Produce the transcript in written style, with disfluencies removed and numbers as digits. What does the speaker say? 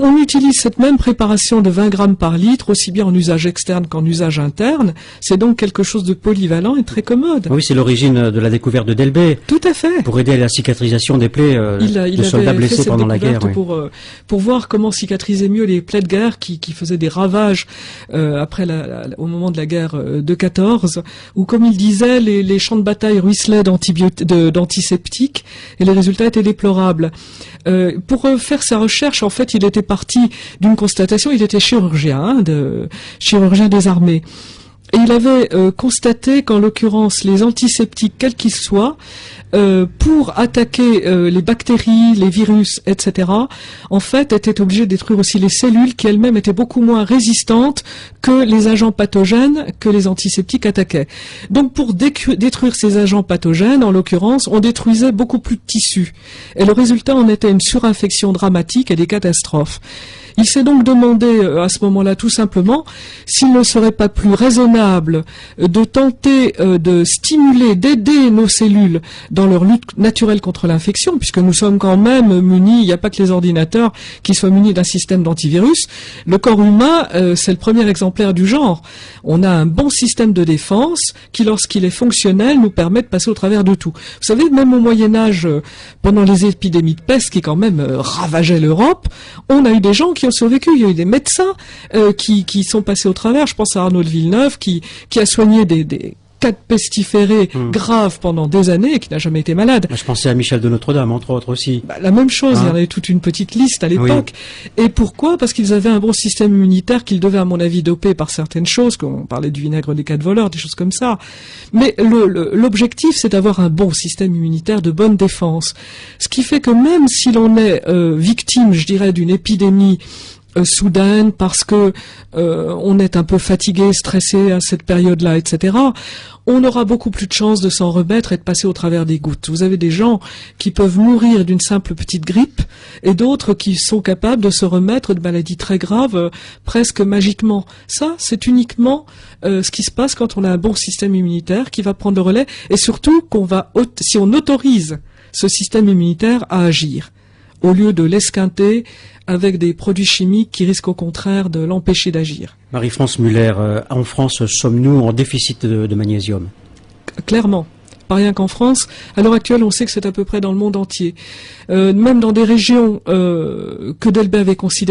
On utilise cette même préparation de 20 grammes par litre, aussi bien en usage externe qu'en usage interne. C'est donc quelque chose de polyvalent et très commode. Oui, c'est l'origine de la découverte de Delbé. Tout à fait. Pour aider à la cicatrisation des plaies de soldats blessés pendant la guerre. Oui. Pour voir comment cicatriser mieux les plaies de guerre qui faisaient des ravages au moment de la guerre de 14, où, comme il disait, les champs de bataille ruisselaient d'antiseptiques et les résultats étaient déplorables. Pour faire sa recherche, en fait, il était parti d'une constatation. Il était chirurgien, chirurgien des armées. Et il avait constaté qu'en l'occurrence, les antiseptiques, quels qu'ils soient, pour attaquer les bactéries, les virus, etc., en fait, étaient obligés de détruire aussi les cellules qui elles-mêmes étaient beaucoup moins résistantes que les agents pathogènes que les antiseptiques attaquaient. Donc, pour détruire ces agents pathogènes, en l'occurrence, on détruisait beaucoup plus de tissus. Et le résultat en était une surinfection dramatique et des catastrophes. Il s'est donc demandé à ce moment-là tout simplement s'il ne serait pas plus raisonnable de tenter de stimuler, d'aider nos cellules dans leur lutte naturelle contre l'infection, puisque nous sommes quand même munis, il n'y a pas que les ordinateurs qui soient munis d'un système d'antivirus. Le corps humain, c'est le premier exemplaire du genre. On a un bon système de défense qui, lorsqu'il est fonctionnel, nous permet de passer au travers de tout. Vous savez, même au Moyen-Âge, pendant les épidémies de peste qui quand même ravageaient l'Europe, on a eu des gens qui ont survécu. Il y a eu des médecins qui sont passés au travers. Je pense à Arnaud de Villeneuve qui a soigné des cas pestiférés graves pendant des années et qui n'a jamais été malade. Je pensais à Michel de Notre-Dame, entre autres aussi. La même chose, il y en avait toute une petite liste à l'époque. Oui. Et pourquoi? Parce qu'ils avaient un bon système immunitaire qu'ils devaient, à mon avis, doper par certaines choses, qu'on parlait du vinaigre des cas de voleurs, des choses comme ça. Mais l'objectif, c'est d'avoir un bon système immunitaire de bonne défense. Ce qui fait que même si l'on est victime, je dirais, d'une épidémie soudaine parce que on est un peu fatigué, stressé à cette période-là, etc., on aura beaucoup plus de chances de s'en remettre et de passer au travers des gouttes. Vous avez des gens qui peuvent mourir d'une simple petite grippe et d'autres qui sont capables de se remettre de maladies très graves presque magiquement. Ça, c'est uniquement ce qui se passe quand on a un bon système immunitaire qui va prendre le relais et surtout si on autorise ce système immunitaire à agir au lieu de l'esquinter avec des produits chimiques qui risquent au contraire de l'empêcher d'agir. Marie-France Muller, en France, sommes-nous en déficit de magnésium? Clairement. Pas rien qu'en France. À l'heure actuelle, on sait que c'est à peu près dans le monde entier. Même dans des régions que Delbé avait considérées